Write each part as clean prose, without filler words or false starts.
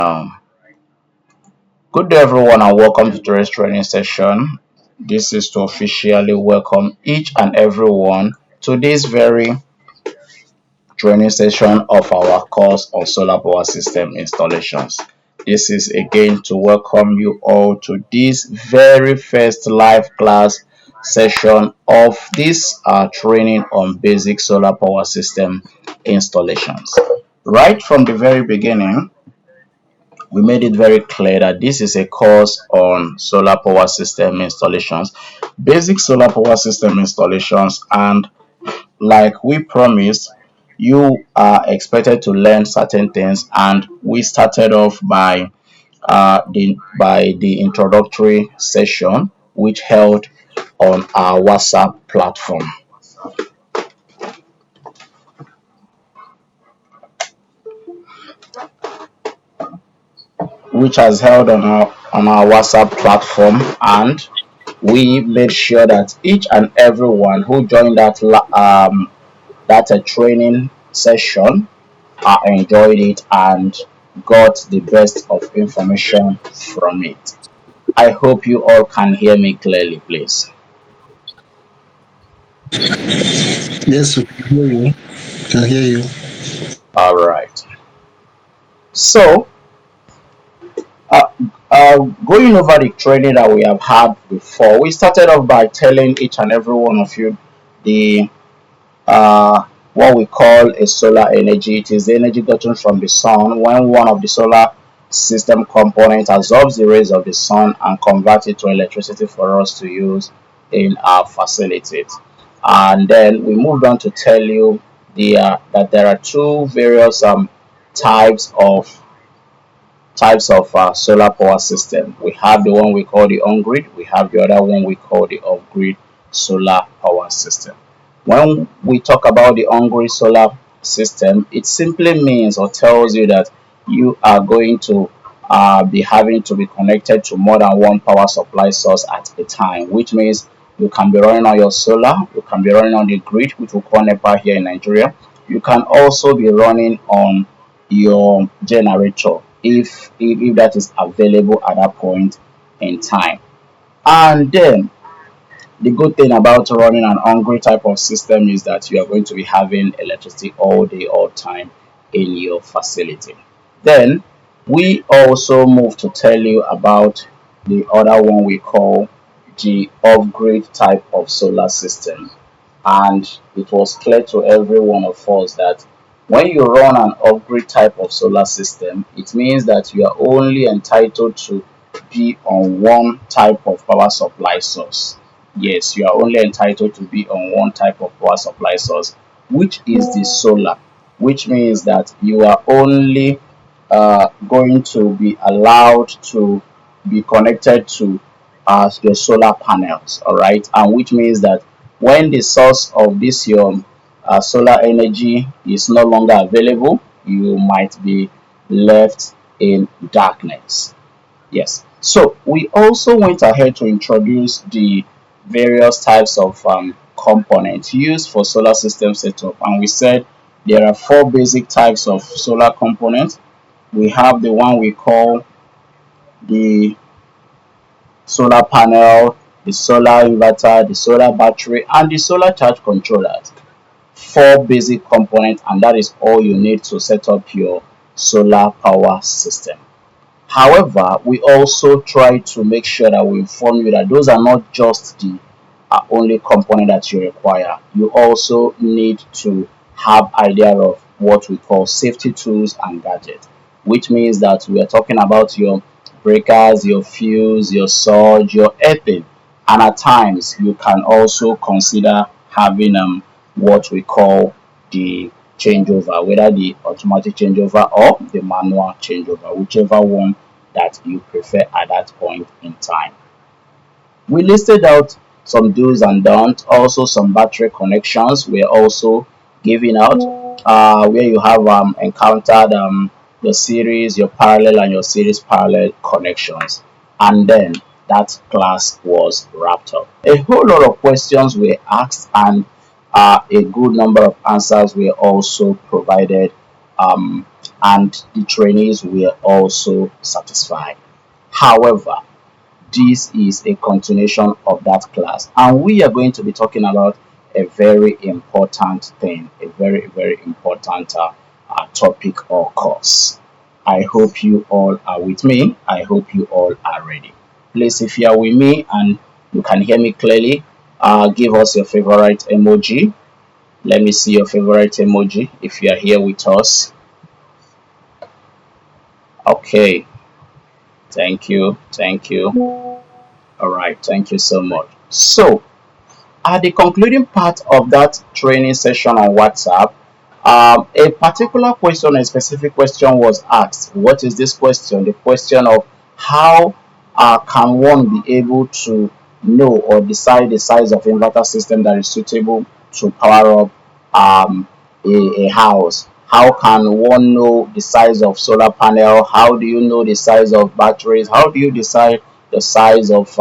Um, Good day, everyone, and welcome to today's training session. This is to officially welcome each and everyone to this very training session of our course on solar power system installations. This is again to welcome you all to this very first live class session of this training on basic solar power system installations. Right from the very beginning, we made it very clear that this is a course on solar power system installations, basic solar power system installations, and like we promised, you are expected to learn certain things, and we started off by the introductory session, which held on our WhatsApp platform, which has held on our WhatsApp platform, and we made sure that each and everyone who joined that training session enjoyed it and got the best of information from it. I hope you all can hear me clearly, please. Yes, we can hear you. Can hear you. All right. So, uh, going over the training that we have had before, we started off by telling each and every one of you the uh, what we call a solar energy. It is the energy gotten from the sun when one of the solar system components absorbs the rays of the sun and converts it to electricity for us to use in our facilities. And then we moved on to tell you that there are two various types of solar power system. We have the one we call the on-grid. We have the other one we call the off-grid solar power system. When we talk about the on-grid solar system, it simply means or tells you that you are going to be having to be connected to more than one power supply source at a time, which means you can be running on your solar, you can be running on the grid, which we call NEPA here in Nigeria. You can also be running on your generator if that is available at that point in time. And then the good thing about running an on-grid type of system is that you are going to be having electricity all day, all time in your facility. Then we also move to tell you about the other one we call the off-grid type of solar system. And it was clear to every one of us that when you run an off-grid type of solar system, it means that you are only entitled to be on one type of power supply source. Yes, you are only entitled to be on one type of power supply source, which is the solar, which means that you are only going to be allowed to be connected to your solar panels, all right, and which means that when the source of this your solar energy is no longer available, you might be left in darkness. Yes. So we also went ahead to introduce the various types of components used for solar system setup, and we said there are four basic types of solar components. We have the one we call the solar panel, the solar inverter, the solar battery, and the solar charge controllers. Four basic components, and that is all you need to set up your solar power system. However, we also try to make sure that we inform you that those are not just the only component that you require. You also need to have idea of what we call safety tools and gadgets, which means that we are talking about your breakers, your fuse, your surge, your earthing, and at times you can also consider having what we call the changeover, whether the automatic changeover or the manual changeover, whichever one that you prefer at that point in time. We listed out some do's and don'ts, also some battery connections we're also giving out, where you have encountered your series, your parallel, and your series parallel connections. And then that class was wrapped up. A whole lot of questions were asked, and a good number of answers were also provided um, and the trainees were also satisfied. However, this is a continuation of that class, and we are going to be talking about a very important thing, a very important topic or course. I hope you all are with me. I hope you all are ready. Please, if you are with me and you can hear me clearly, give us your favorite emoji. Let me see your favorite emoji if you are here with us. Okay, thank you, thank you. All right, thank you so much. So, at the concluding part of that training session on WhatsApp, a particular question, a specific question was asked. What is this question? The question of how can one be able to know or decide the size of inverter system that is suitable to power up a house? How can one know the size of solar panel? How do you know the size of batteries? How do you decide the size of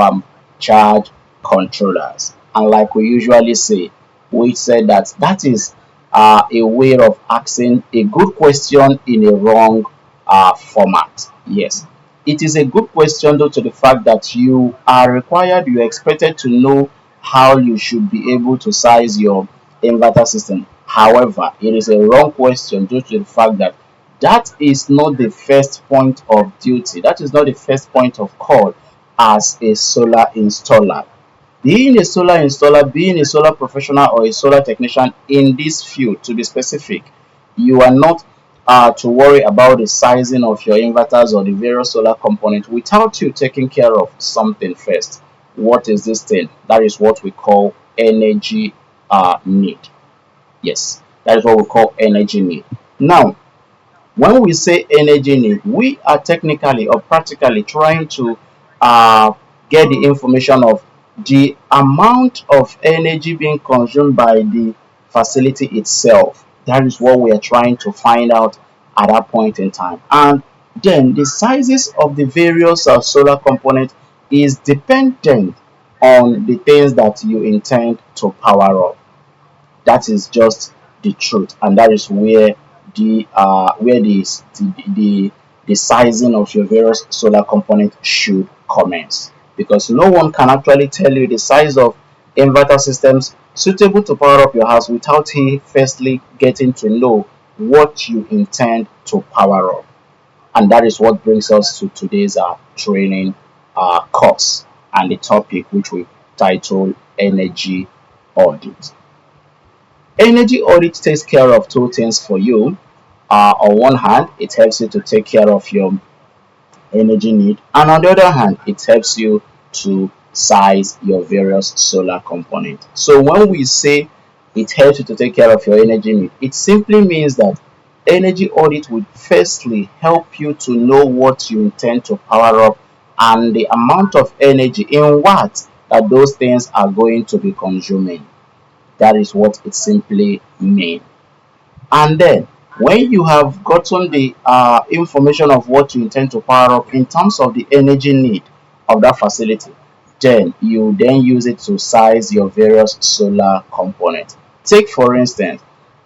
charge controllers? And like we usually say, we said that that is a way of asking a good question in a wrong format. Yes, it is a good question due to the fact that you are required, you are expected to know how you should be able to size your inverter system. However, it is a wrong question due to the fact that that is not the first point of duty. That is not the first point of call as a solar installer. Being a solar installer, being a solar professional or a solar technician in this field, to be specific, you are not to worry about the sizing of your inverters or the various solar components without you taking care of something first. What is this thing? That is what we call energy need. Yes, that is what we call energy need. Now, when we say energy need, we are technically or practically trying to uh, get the information of the amount of energy being consumed by the facility itself. That is what we are trying to find out at that point in time. And then the sizes of the various solar components is dependent on the things that you intend to power up. That is just the truth, and that is where the sizing of your various solar component should commence, because no one can actually tell you the size of inverter systems suitable to power up your house without he firstly getting to know what you intend to power up. And that is what brings us to today's training course and the topic which we titled energy audit. Energy audit takes care of two things for you. On one hand, it helps you to take care of your energy need, and on the other hand, it helps you to size your various solar components. So when we say it helps you to take care of your energy need, it simply means that energy audit will firstly help you to know what you intend to power up and the amount of energy in watts that those things are going to be consuming. That is what it simply means. And then when you have gotten the information of what you intend to power up in terms of the energy need of that facility, then you then use it to size your various solar components. Take for instance,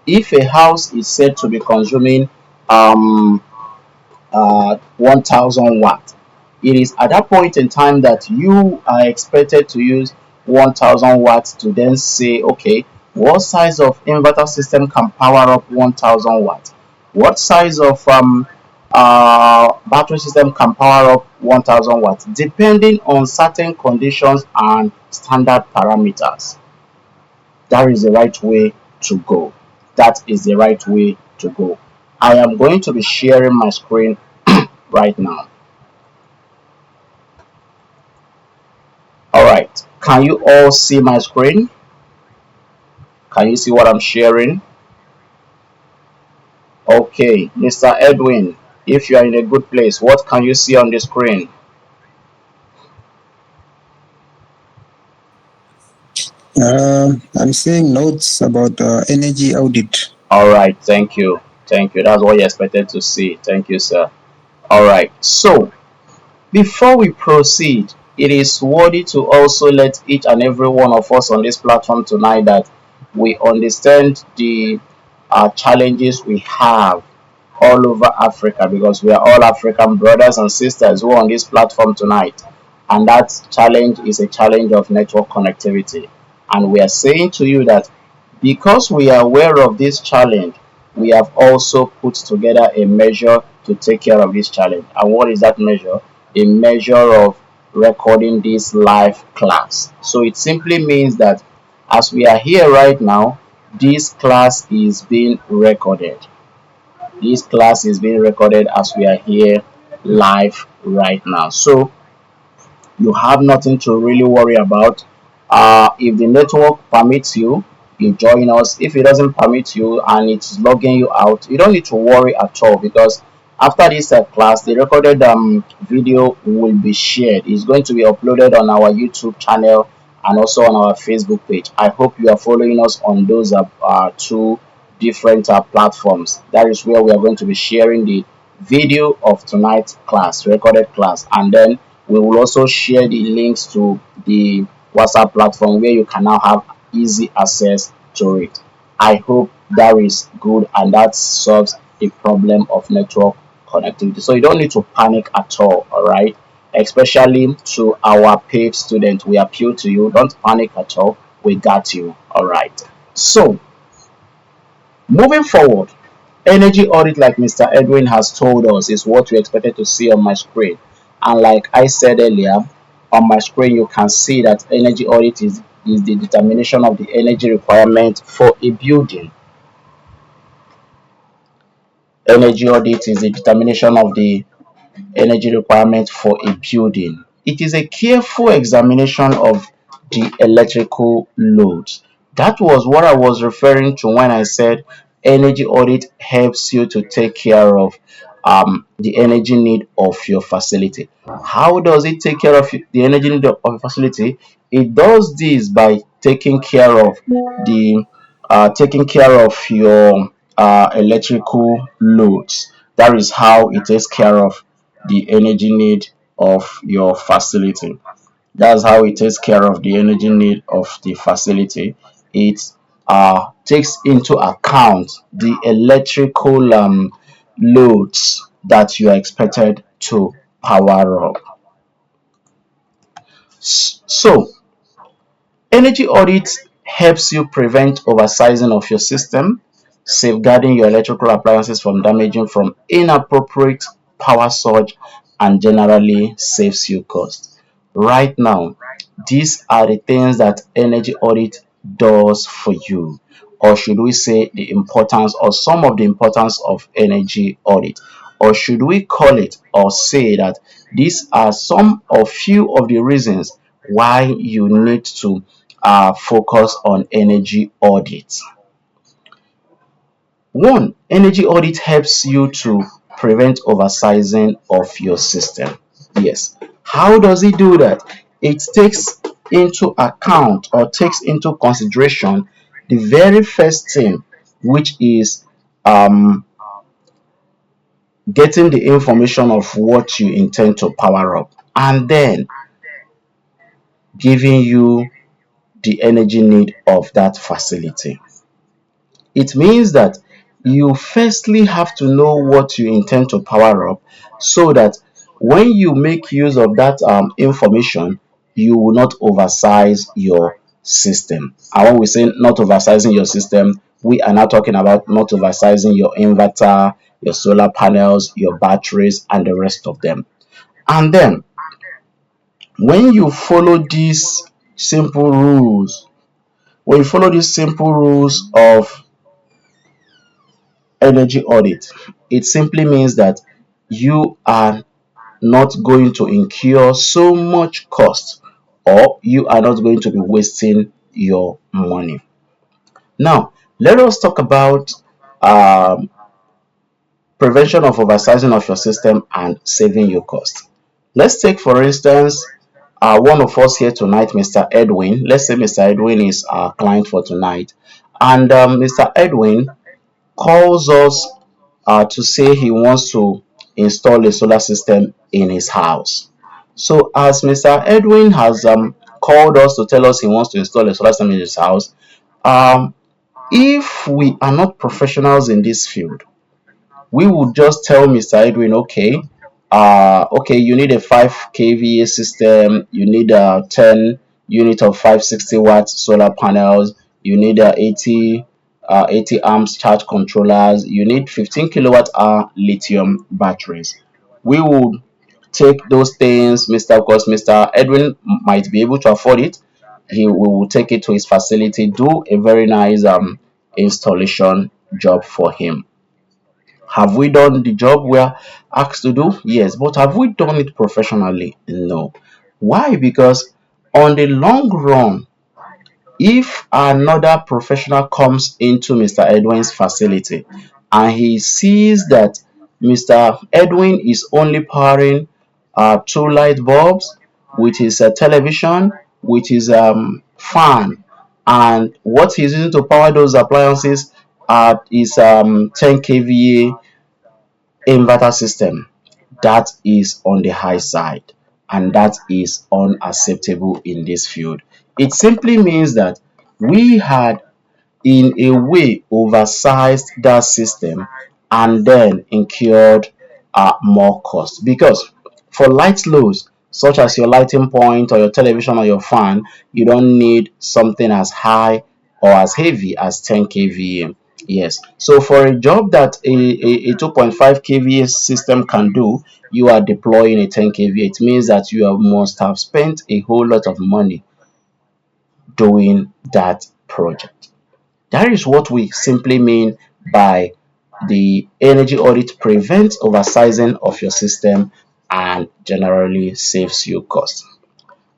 if a house is said to be consuming 1000 watt, it is at that point in time that you are expected to use 1000 watts to then say, okay, what size of inverter system can power up 1000 watts? What size of battery system can power up 1000 watts? Depending on certain conditions and standard parameters. That is the right way to go. That is the right way to go. I am going to be sharing my screen right now. All right. Can you all see my screen? Can you see what I'm sharing? Okay, Mr. Edwin, if you are in a good place, what can you see on the screen? I'm seeing notes about energy audit. All right, thank you. Thank you. That's what you expected to see. Thank you, sir. All right. So, before we proceed, it is worthy to also let each and every one of us on this platform tonight that we understand the challenges we have all over Africa, because we are all African brothers and sisters who are on this platform tonight. And that challenge is a challenge of network connectivity. And we are saying to you that because we are aware of this challenge, we have also put together a measure to take care of this challenge. And what is that measure? A measure of recording this live class. So it simply means that as we are here right now, this class is being recorded. This class is being recorded as we are here live right now. So you have nothing to really worry about. If the network permits you, you join us. If it doesn't permit you and it's logging you out, you don't need to worry at all, because after this class, the recorded video will be shared. It's going to be uploaded on our YouTube channel and also on our Facebook page. I hope you are following us on those two different platforms. That is where we are going to be sharing the video of tonight's class, recorded class, and then we will also share the links to the WhatsApp platform where you can now have easy access to it. I hope that is good and that solves the problem of network connectivity. So you don't need to panic at all right? Especially to our paid students, we appeal to you. Don't panic at all. We got you. All right. So moving forward, energy audit, like Mr. Edwin has told us, is what we expected to see on my screen. And like I said earlier, on my screen, you can see that energy audit is the determination of the energy requirement for a building. Energy audit is the determination of the energy requirement for a building. It is a careful examination of the electrical loads. That was what I was referring to when I said energy audit helps you to take care of the energy need of your facility. How does it take care of the energy need of a facility? It does this by taking care of your electrical loads. That is how it takes care of the energy need of your facility. That's how it takes care of the energy need of the facility. It takes into account the electrical loads that you are expected to power up. So energy audit helps you prevent oversizing of your system, safeguarding your electrical appliances from damaging from inappropriate power surge, and generally saves you cost. Right now, these are the things that energy audit does for you, or should we say the importance or some of the importance of energy audit, or should we call it or say that these are some or few of the reasons why you need to focus on energy audit. One, energy audit helps you to prevent oversizing of your system. Yes. How does it do that? It takes into account or takes into consideration the very first thing, which is getting the information of what you intend to power up, and then giving you the energy need of that facility. It means that you firstly have to know what you intend to power up, so that when you make use of that information, you will not oversize your system. And when we say not oversizing your system, we are not talking about not oversizing your inverter, your solar panels, your batteries, and the rest of them. And then when you follow these simple rules, when you follow these simple rules of energy audit, it simply means that you are not going to incur so much cost, or you are not going to be wasting your money. Now, let us talk about um, prevention of oversizing of your system and saving you cost. Let's take, for instance, one of us here tonight, Mr. Edwin. Let's say Mr. Edwin is our client for tonight, and Mr. Edwin calls us to say he wants to install a solar system in his house. So, as Mr. Edwin has called us to tell us he wants to install a solar system in his house, um, if we are not professionals in this field, We would just tell Mr. Edwin, okay, okay, you need a 5 kVA system, you need a 10 unit of 560-watt solar panels, you need a 80 amps charge controllers, you need 15 kilowatt hour lithium batteries. We would take those things, Mr. Of course, Mr. Edwin might be able to afford it. He will take it to his facility, do a very nice installation job for him. Have we done the job we are asked to do? Yes, but have we done it professionally? No. Why? Because on the long run, if another professional comes into Mr. Edwin's facility and he sees that Mr. Edwin is only powering two light bulbs with his television, with his fan, and what he's using to power those appliances is 10 kVA inverter system, that is on the high side and that is unacceptable in this field. It simply means that we had in a way oversized that system and then incurred more cost, because for light loads such as your lighting point or your television or your fan, you don't need something as high or as heavy as 10 kVA. Yes, so for a job that a 2.5 kVA system can do, you are deploying a 10 kVA. It means that you must have spent a whole lot of money doing that project. That is what we simply mean by the energy audit prevents oversizing of your system and generally saves you cost.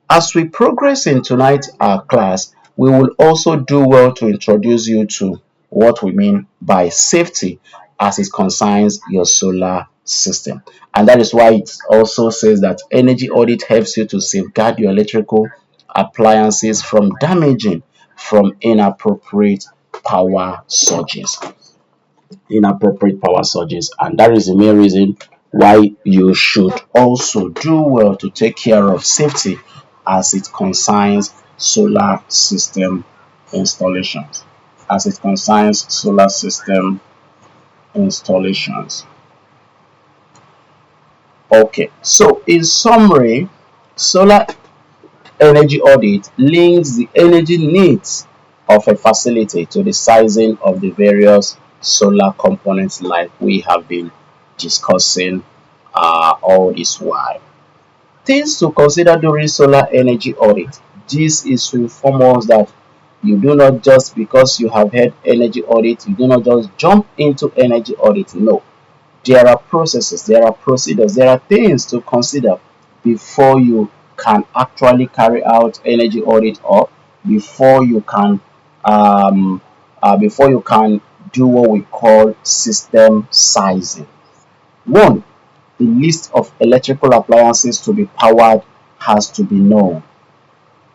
As we progress in tonight's class, we will also do well to introduce you to what we mean by safety as it concerns your solar system. And that is why it also says that energy audit helps you to safeguard your electrical appliances from damaging from inappropriate power surges, and that is the main reason why you should also do well to take care of safety as it concerns solar system installations as it concerns solar system installations. Okay, so in summary, solar energy audit links the energy needs of a facility to the sizing of the various solar components like we have been discussing all this while. Things to consider during solar energy audit. This is to inform us that you do not just because you have had energy audit, you do not just jump into energy audit. No, there are processes, there are procedures, there are things to consider before you can actually carry out energy audit, or before you can um, before you can do what we call system sizing. One, the list of electrical appliances to be powered has to be known.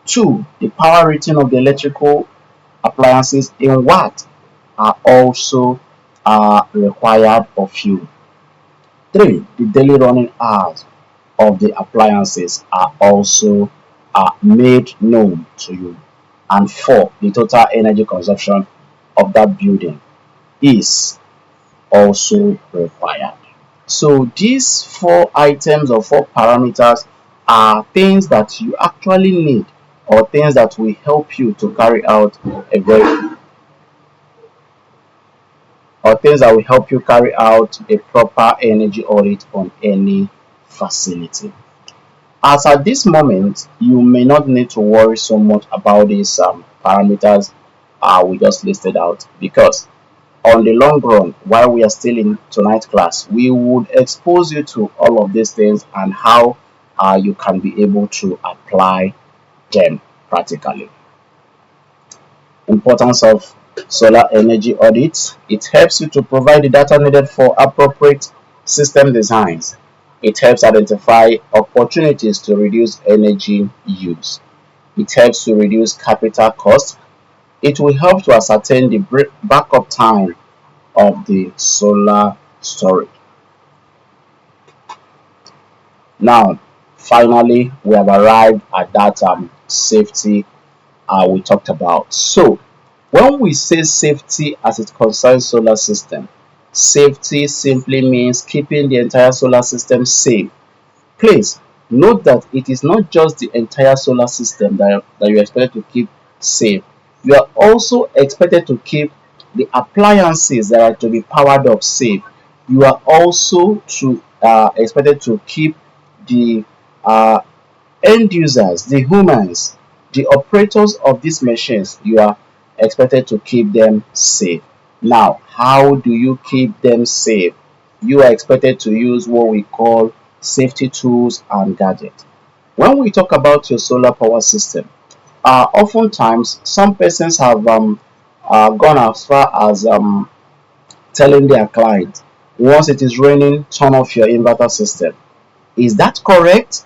Two, the power rating of the electrical appliances in watt are also required of you. Three, the daily running hours of the appliances are also made known to you. And four, the total energy consumption of that building is also required. So these four items or four parameters are things that you actually need, or things that will help you to carry out a very or things that will help you carry out a proper energy audit on any facility. As at this moment, you may not need to worry so much about these parameters we just listed out, because on the long run, while we are still in tonight's class, we would expose you to all of these things and how you can be able to apply them practically. Importance of solar energy audits. It helps you to provide the data needed for appropriate system designs. It helps identify opportunities to reduce energy use. It helps to reduce capital costs. It will help to ascertain the backup time of the solar storage. Now, finally, we have arrived at that safety we talked about. So, when we say safety as it concerns solar system, Safety simply means keeping the entire solar system safe. Please note that it is not just the entire solar system that you're expected to keep safe. You are also expected to keep the appliances that are to be powered up safe. You are also expected to keep the end users, the humans, the operators of these machines. You are expected to keep them safe. Now, how do you keep them safe? You are expected to use what we call safety tools and gadgets. When we talk about your solar power system, oftentimes some persons have gone as far as telling their clients, once it is raining, turn off your inverter system. Is that correct?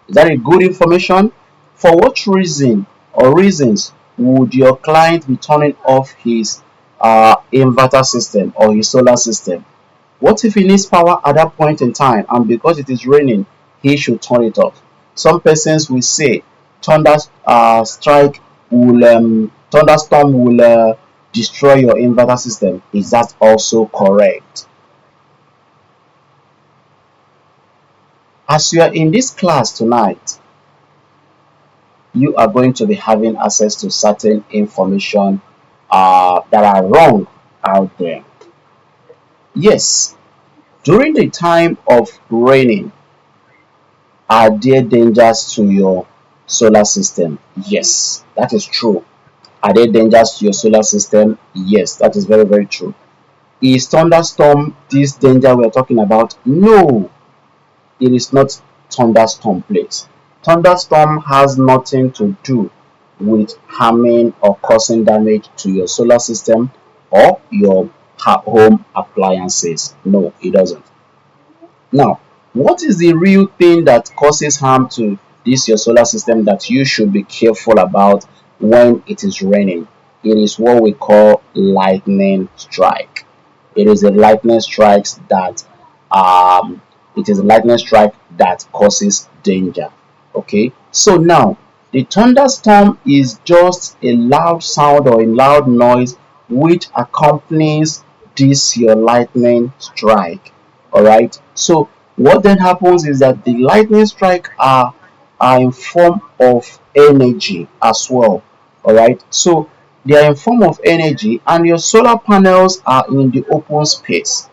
Is that a good information? For what reason or reasons would your client be turning off his inverter system or his solar system? What if he needs power at that point in time and because it is raining, he should turn it off? Some persons will say thunder strike will thunderstorm will destroy your inverter system. Is that also correct? As you are in this class tonight, you are going to be having access to certain information that are wrong out there. Yes, during the time of raining, are there dangers to your solar system? Yes, that is true. Are there dangers to your solar system? Yes, that is very, very true. Is thunderstorm this danger we're talking about? No, it is not thunderstorm, please. Thunderstorm has nothing to do with harming or causing damage to your solar system or your home appliances. No, it doesn't. Now, what is the real thing that causes harm to this your solar system that you should be careful about when it is raining? It is what we call lightning strike. It is a lightning strikes that um it is a lightning strike that causes danger. Okay, so now the thunderstorm is just a loud sound or a loud noise which accompanies this your lightning strike. All right, so what then happens is that the lightning strike are in form of energy as well. All right, so they are in form of energy and your solar panels are in the open space.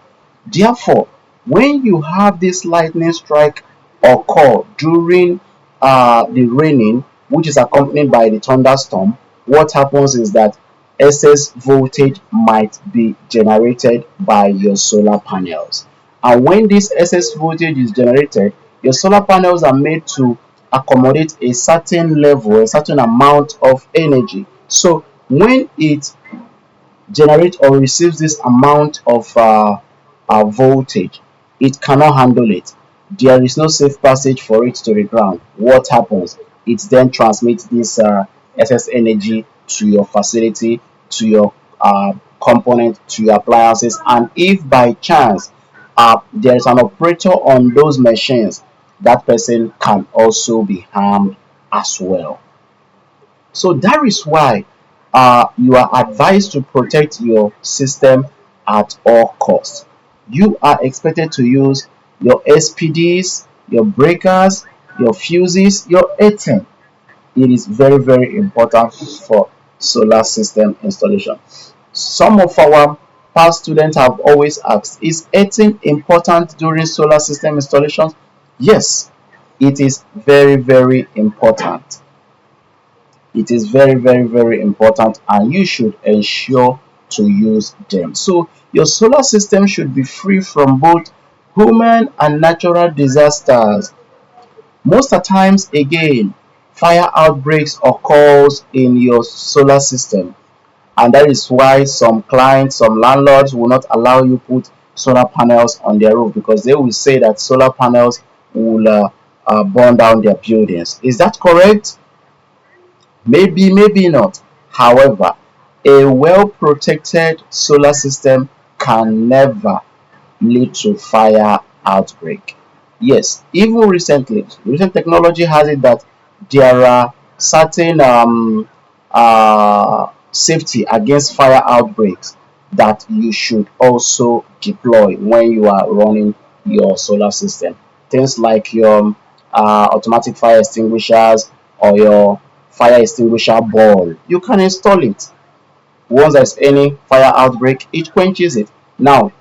Therefore, when you have this lightning strike occur during the raining, which is accompanied by the thunderstorm, what happens is that excess voltage might be generated by your solar panels. And when this excess voltage is generated, your solar panels are made to accommodate a certain level, a certain amount of energy. So when it generates or receives this amount of voltage, it cannot handle it. There is no safe passage for it to the ground. What happens? It then transmits this excess energy to your facility, to your component, to your appliances, and if by chance there is an operator on those machines, that person can also be harmed as well. So that is why you are advised to protect your system at all costs. You are expected to use your SPDs, your breakers, your fuses, your earthing. It is very, very important for solar system installation. Some of our past students have always asked, is earthing important during solar system installations? Yes, it is very, very important. It is very, very, very important and you should ensure to use them. So your solar system should be free from both human and natural disasters. Most of the times again, fire outbreaks occurs in your solar system, and that is why some clients, some landlords will not allow you put solar panels on their roof because they will say that solar panels will burn down their buildings. Is that correct? Maybe, maybe not. However, a well protected solar system can never lead to fire outbreak. Yes, even recently, recent technology has it that there are certain safety against fire outbreaks. that you should also deploy when you are running your solar system. Things like your automatic fire extinguishers or your fire extinguisher ball. You can install it. Once there's any fire outbreak, it quenches it. Now,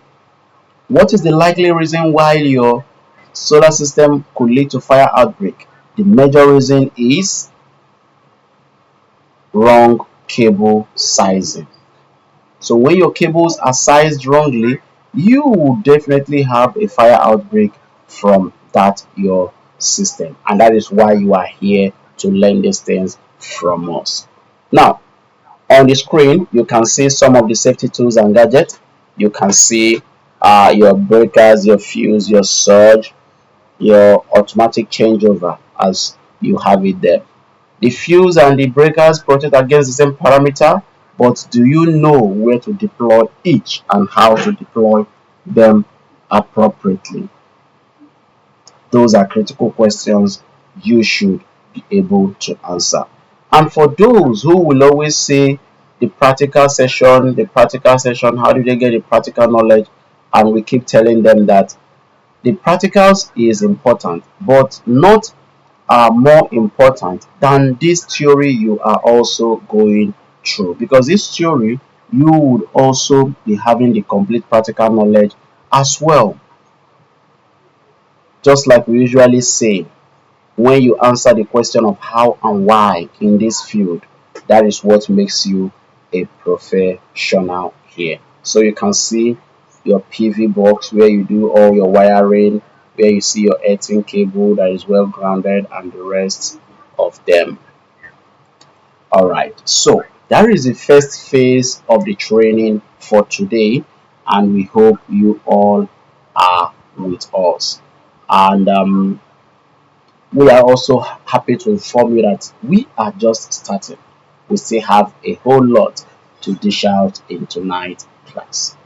what is the likely reason why your solar system could lead to fire outbreak? The major reason is wrong cable sizing. So when your cables are sized wrongly, you will definitely have a fire outbreak from that your system. And that is why you are here to learn these things from us. Now, on the screen, you can see some of the safety tools and gadgets. You can see your breakers, your fuse, your surge, your automatic changeover as you have it there. The fuse and the breakers protect against the same parameter, but do you know where to deploy each and how to deploy them appropriately? Those are critical questions you should be able to answer. And for those who will always say the practical session, how do they get the practical knowledge? And we keep telling them that the practicals is important, but not are more important than this theory you are also going through, because this theory you would also be having the complete practical knowledge as well. Just like we usually say, when you answer the question of how and why in this field, that is what makes you a professional here. So you can see your PV box where you do all your wiring, where you see your earthing cable that is well grounded, and the rest of them. All right, so that is the first phase of the training for today, and we hope you all are with us. And we are also happy to inform you that we are just starting. We still have a whole lot to dish out in tonight's class.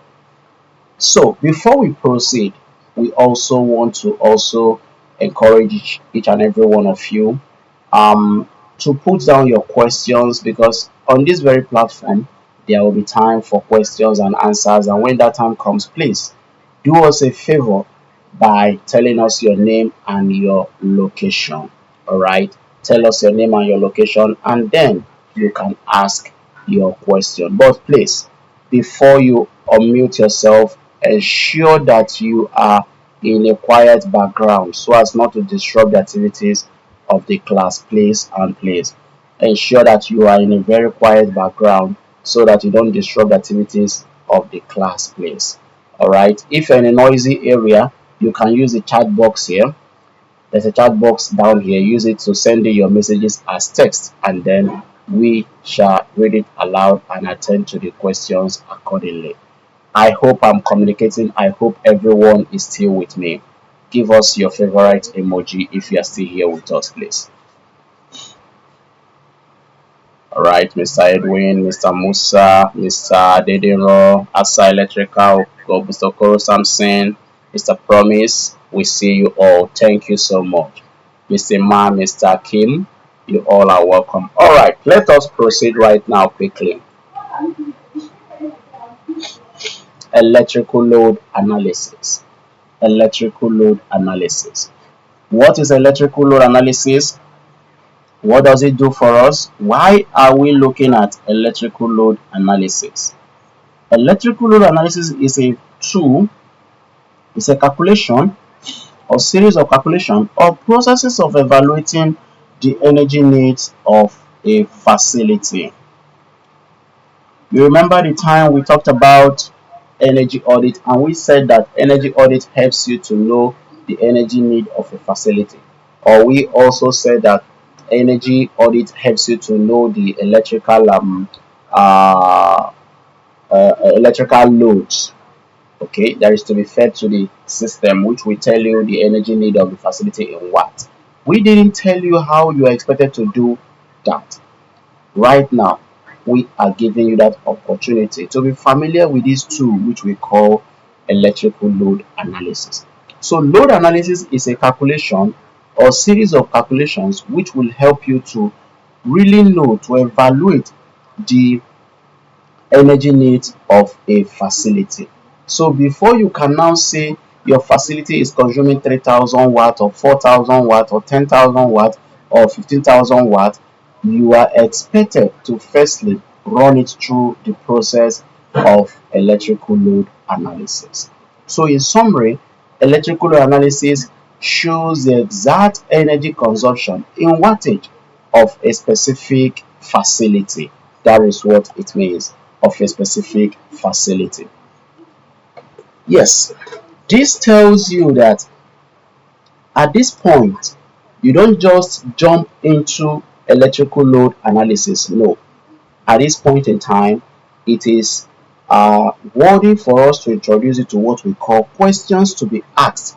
So before we proceed, we also want to also encourage each and every one of you to put down your questions, because on this very platform there will be time for questions and answers, and when that time comes, please do us a favor by telling us your name and your location. All right, tell us your name and your location, and then you can ask your question. But please, before you unmute yourself, ensure that you are in a quiet background so as not to disrupt the activities of the class. Please ensure that you are in a very quiet background so that you don't disrupt the activities of the class, please. All right, if you're in a noisy area, you can use the chat box here. There's a chat box down here. Use it to send in your messages as text, and then we shall read it aloud and attend to the questions accordingly. I hope I'm communicating. I hope everyone is still with me. Give us your favorite emoji if you are still here with us, please. All right, Mr. Edwin, Mr. Musa, Mr. Dedero, Asa Electrical, Mr. Koro Samson, Mr. Promise, we see you all. Thank you so much. Mr. Ma, Mr. Kim, you all are welcome. All right, let us proceed right now quickly. Electrical load analysis. Electrical load analysis. What is electrical load analysis? What does it do for us? Why are we looking at electrical load analysis? Electrical load analysis is a tool, it's a calculation or series of calculation or processes of evaluating the energy needs of a facility. You remember the time we talked about energy audit, and we said that energy audit helps you to know the energy need of a facility. Or we also said that energy audit helps you to know the uh, electrical loads, okay, that is to be fed to the system, which will tell you the energy need of the facility in what. We didn't tell you how you are expected to do that. Right now, we are giving you that opportunity to be familiar with this tool, which we call electrical load analysis. So, load analysis is a calculation or series of calculations which will help you to really know, to evaluate the energy needs of a facility. So before you can now say your facility is consuming 3,000 watt or 4,000 watt or 10,000 watt or 15,000 watt, you are expected to firstly run it through the process of electrical load analysis. So in summary, electrical load analysis shows the exact energy consumption in wattage of a specific facility. That is what it means, of a specific facility. Yes, this tells you that at this point, you don't just jump into electrical load analysis. No, at this point in time, it is worthy for us to introduce it to what we call questions to be asked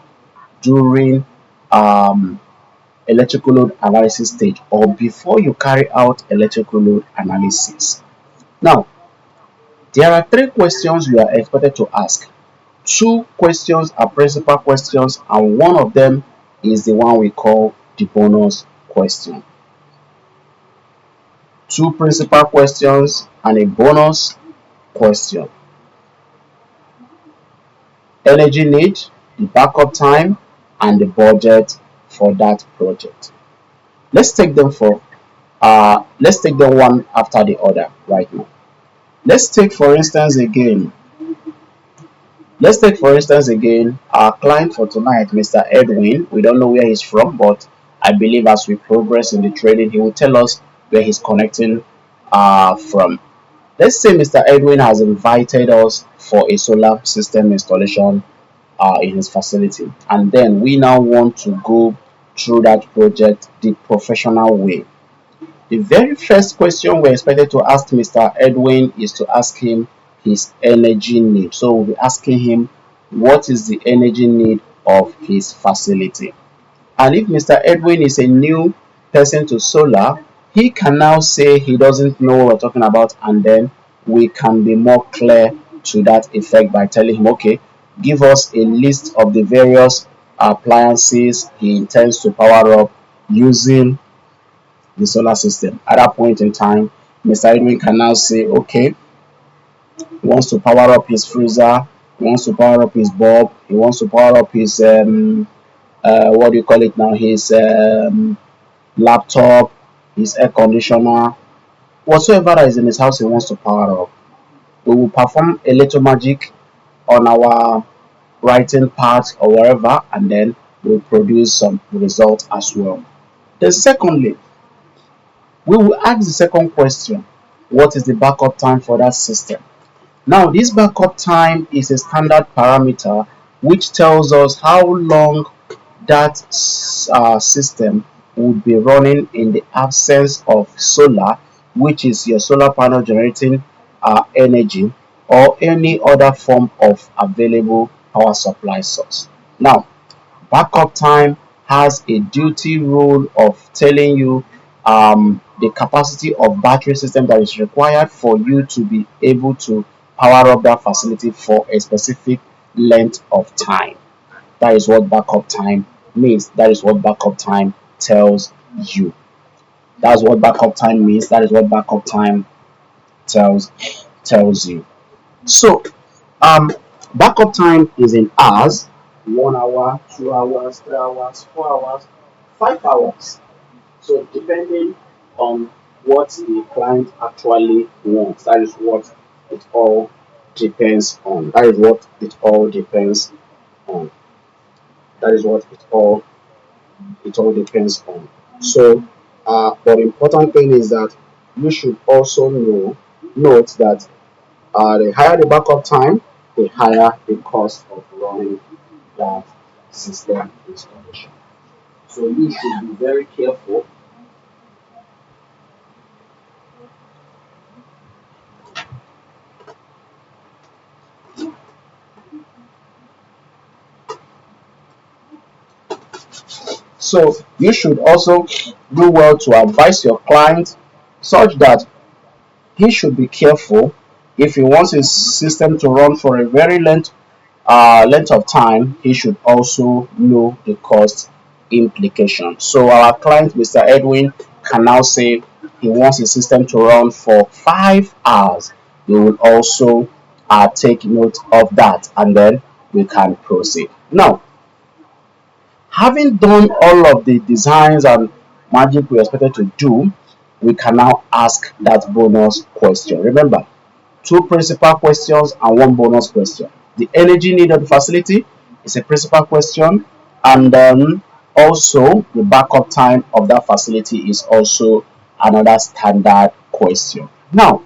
during um, electrical load analysis stage or before you carry out electrical load analysis. Now, there are three questions you are expected to ask. Two questions are principal questions, and one of them is the one we call the bonus question. Two principal questions and a bonus question. Energy need, the backup time, and the budget for that project. Let's take them one after the other right now. Let's take for instance again Let's take for instance again our client for tonight, Mr. Edwin. We don't know where he's from, but I believe as we progress in the trading, he will tell us where he's connecting from. Let's say Mr. Edwin has invited us for a solar system installation in his facility, and then we now want to go through that project the professional way. The very first question we're expected to ask Mr. Edwin is to ask him his energy need. So we'll be asking him what is the energy need of his facility. And if Mr. Edwin is a new person to solar, he can now say he doesn't know what we're talking about, and then we can be more clear to that effect by telling him, okay, give us a list of the various appliances he intends to power up using the solar system. At that point in time, Mr. Edwin can now say, okay, he wants to power up his freezer, he wants to power up his bulb, he wants to power up his what do you call it now? His laptop, his air conditioner, whatsoever that is in his house he wants to power up. We will perform a little magic on our writing part or wherever, and then we'll produce some result as well. Then secondly, we will ask the second question: what is the backup time for that system? Now, this backup time is a standard parameter which tells us how long that system would be running in the absence of solar, which is your solar panel generating energy, or any other form of available power supply source. Now, backup time has a duty role of telling you the capacity of battery system that is required for you to be able to power up that facility for a specific length of time. That is what backup time means. That is what backup time tells you. That's what backup time means. That is what backup time tells tells you. So, um, backup time is in hours: 1 hour, 2 hours, 3 hours, 4 hours, 5 hours. So, depending on what the client actually wants, that is what it all depends on. That is what it all depends on. That is what it all depends on. So, but the important thing is that you should also note that the higher the backup time, the higher the cost of running that system installation. So you should be very careful. So you should also do well to advise your client such that he should be careful if he wants his system to run for a very length of time. He should also know the cost implication. So our client, Mr. Edwin, can now say he wants his system to run for 5 hours. We will also take note of that, and then we can proceed. Now, having done all of the designs and magic we expected to do, we can now ask that bonus question. Remember, two principal questions and one bonus question. The energy need of the facility is a principal question, and then also the backup time of that facility is also another standard question. Now,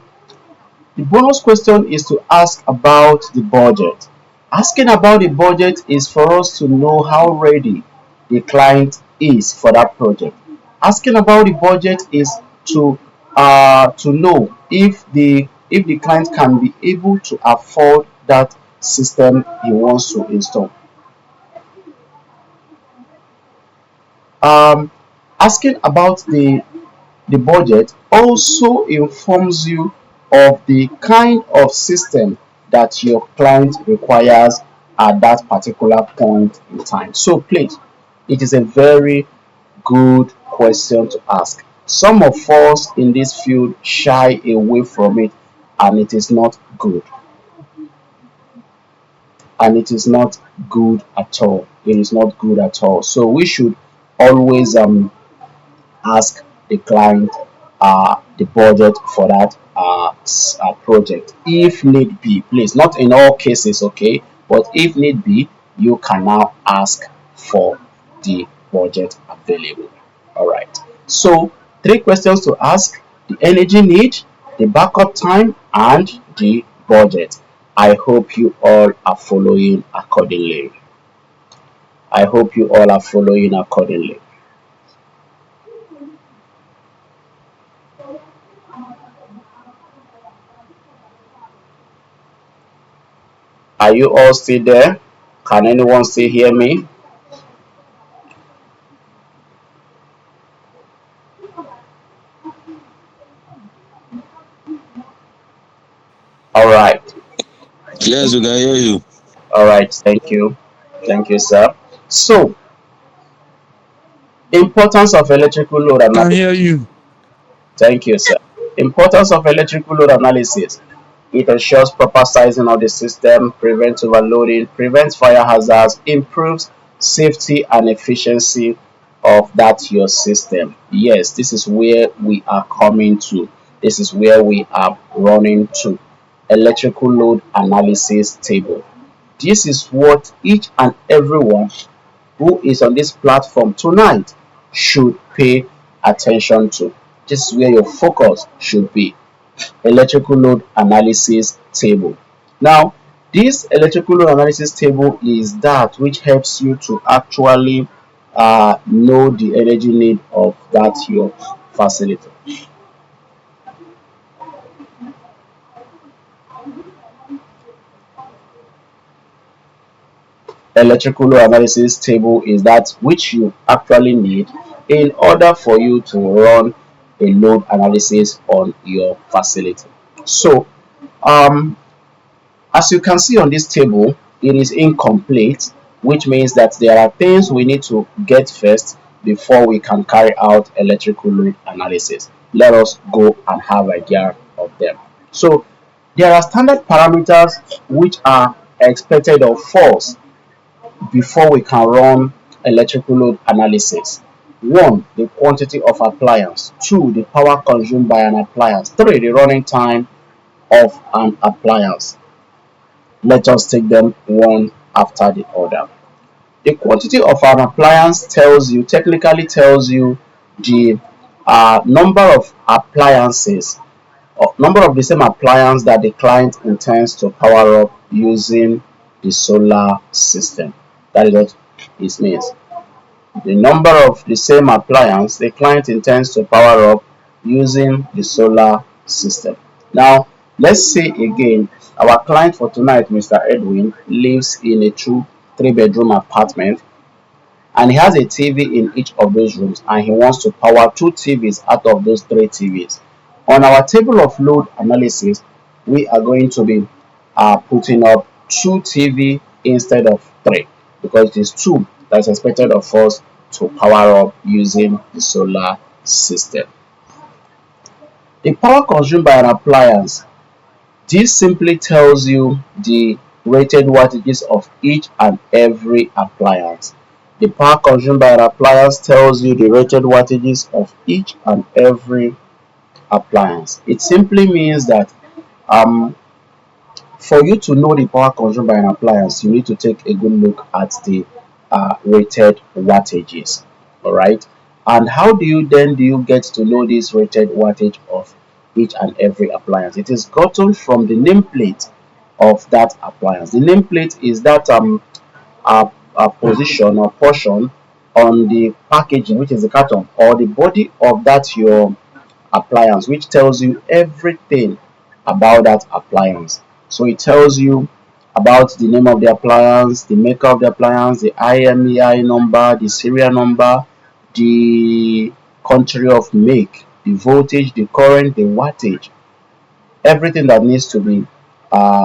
the bonus question is to ask about the budget. Asking about the budget is for us to know how ready the client is for that project. Asking about the budget is to know if the client can be able to afford that system he wants to install. Um, Asking about the budget also informs you of the kind of system that your client requires at that particular point in time. So please, it is a very good question to ask. Some of us in this field shy away from it, and it is not good. And it is not good at all. It is not good at all. So we should always ask the client the budget for that project if need be. Please, not in all cases, okay, but if need be, you can now ask for the budget available. All right, so three questions to ask: the energy need, the backup time, and the budget. I hope you all are following accordingly. I hope you all are following accordingly. Are you all still there? Can anyone still hear me? All right. Yes, we can hear you. All right. Thank you. Thank you, sir. So, importance of electrical load Can analysis. hear you. Thank you, sir. Importance of electrical load analysis. It ensures proper sizing of the system, prevents overloading, prevents fire hazards, improves safety and efficiency of that your system. Yes, this is where we are coming to. This is where we are running to. Electrical load analysis table. This is what each and everyone who is on this platform tonight should pay attention to. This is where your focus should be. Electrical load analysis table. Now, this electrical load analysis table is that which helps you to actually know the energy need of that your facility. Electrical load analysis table is that which you actually need in order for you to run a load analysis on your facility. So, um, as you can see on this table, it is incomplete, which means that there are things we need to get first before we can carry out electrical load analysis. Let us go and have idea of them. So, there are standard parameters which are expected of us before we can run electrical load analysis. One, the quantity of appliance. Two, the power consumed by an appliance. Three, the running time of an appliance. Let us take them one after the other. The quantity of an appliance technically tells you the number of appliances, or number of the same appliance that the client intends to power up using the solar system. That is what it means. The number of the same appliance the client intends to power up using the solar system. Now, let's say again, our client for tonight, Mr. Edwin, lives in a three-bedroom apartment, and he has a TV in each of those rooms, and he wants to power two TVs out of those three TVs. On our table of load analysis, we are going to be putting up two TV instead of three, because it is two that's expected of us to power up using the solar system. The power consumed by an appliance This simply tells you the rated wattages of each and every appliance. The power consumed by an appliance tells you the rated wattages of each and every appliance. It simply means that um, for you to know the power consumed by an appliance, you need to take a good look at the rated wattages. All right. And how do you get to know this rated wattage of each and every appliance? It is gotten from the nameplate of that appliance. The nameplate is that a position or portion on the packaging, which is the carton, or the body of that your appliance, which tells you everything about that appliance. So it tells you about the name of the appliance, the maker of the appliance, the IMEI number, the serial number, the country of make, the voltage, the current, the wattage, everything that needs to be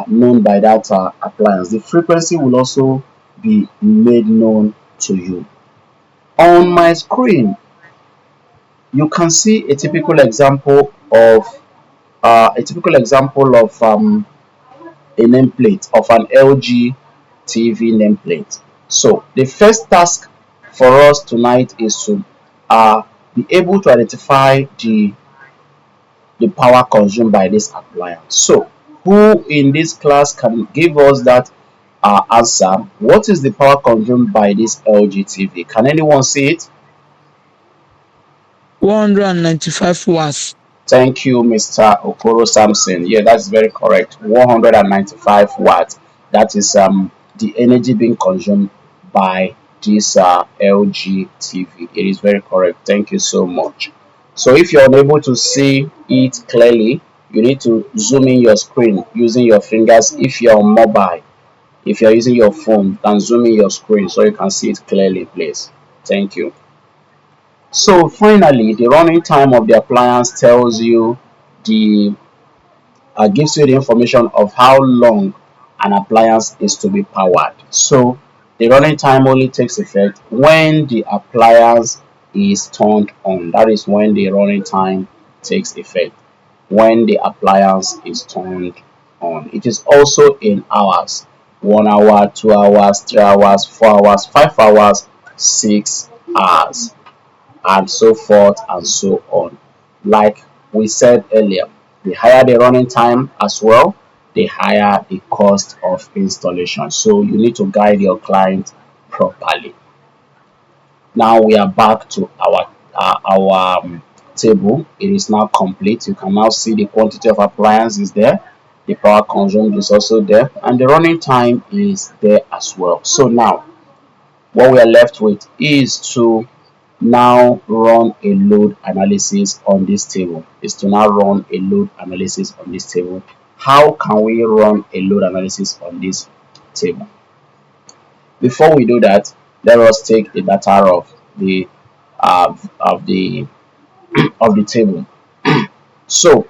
known by that appliance. The frequency will also be made known to you. On my screen, you can see a typical example of a nameplate of an LG TV nameplate. So the first task for us tonight is to uh, be able to identify the power consumed by this appliance. So who in this class can give us that answer? What is the power consumed by this LG TV? Can anyone see it? 195 watts. Thank you, Mr. Okoro Samson. Yeah, that's very correct. 195 watts. That is the energy being consumed by this LG TV. It is very correct. Thank you so much. So if you're unable to see it clearly, you need to zoom in your screen using your fingers. If you're on mobile, if you're using your phone, you can zoom in your screen so you can see it clearly, please. Thank you. So finally, the running time of the appliance tells you the gives you the information of how long an appliance is to be powered. So the running time only takes effect when the appliance is turned on. That is when the running time takes effect. When the appliance is turned on. It is also in hours. 1 hour, 2 hours, 3 hours, 4 hours, 5 hours, 6 hours, and so forth and so on. Like we said earlier, the higher the running time as well, the higher the cost of installation. So you need to guide your client properly. Now we are back to our table. It is now complete. You can now see the quantity of appliances there. The power consumed is also there, and the running time is there as well. So now what we are left with is to now run a load analysis on this table. Is to now run a load analysis on this table. How can we run a load analysis on this table? Before we do that, let us take the data of the of the table. So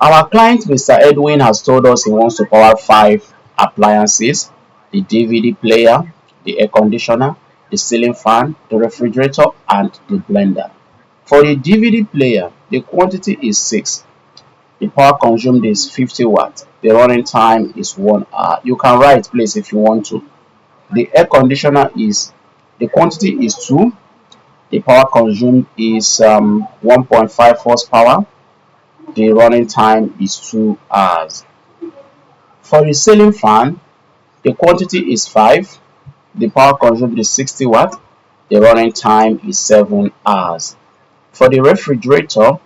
our client Mr. Edwin has told us he wants to power 5 appliances: the DVD player, the air conditioner, the ceiling fan, the refrigerator, and the blender. For the DVD player, the quantity is 6. The power consumed is 50 watts. The running time is 1 hour. You can write please if you want to. The air conditioner is the quantity is 2. The power consumed is 1.5 horsepower. The running time is 2 hours. For the ceiling fan, the quantity is 5. The power consumed is 60 watts. The running time is 7 hours. For the refrigerator,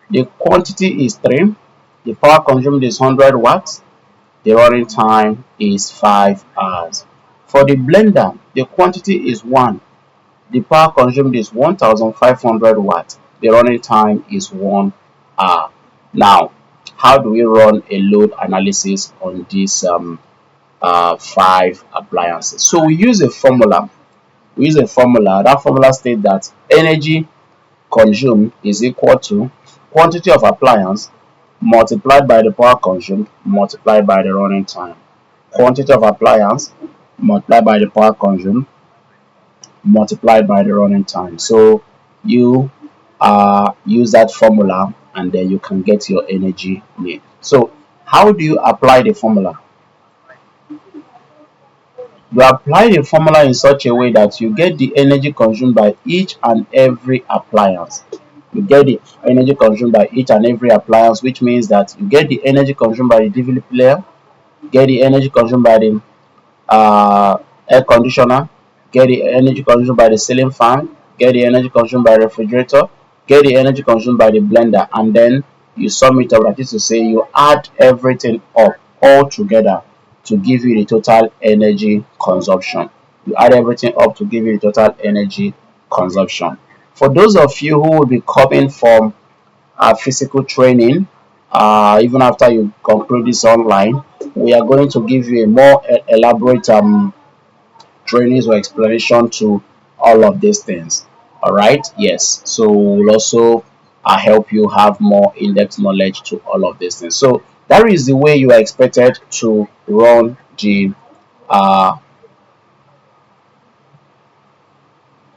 the quantity is 3. The power consumed is 100 watts. The running time is 5 hours. For the blender, the quantity is 1. The power consumed is 1500 watts. The running time is 1 hour. Now, how do we run a load analysis on these 5 appliances? So we use a formula. That formula states that energy consumed is equal to quantity of appliance multiplied by the power consumed multiplied by the running time. Quantity of appliance multiplied by the power consumed multiplied by the running time. So you use that formula and then you can get your energy need. So how do you apply the formula? You apply the formula in such a way that you get the energy consumed by each and every appliance. You get the energy consumed by each and every appliance, which means that you get the energy consumed by the DVD player, get the energy consumed by the uh, air conditioner, get the energy consumed by the ceiling fan, get the energy consumed by the refrigerator, get the energy consumed by the blender, and then you sum it up. That is to say, you add everything up all together to give you the total energy consumption. You add everything up to give you the total energy consumption. For those of you who will be coming from physical training, even after you conclude this online, we are going to give you a more elaborate trainings or explanation to all of these things. All right, yes. So we'll also help you have more in-depth knowledge to all of these things. So that is the way you are expected to run the uh,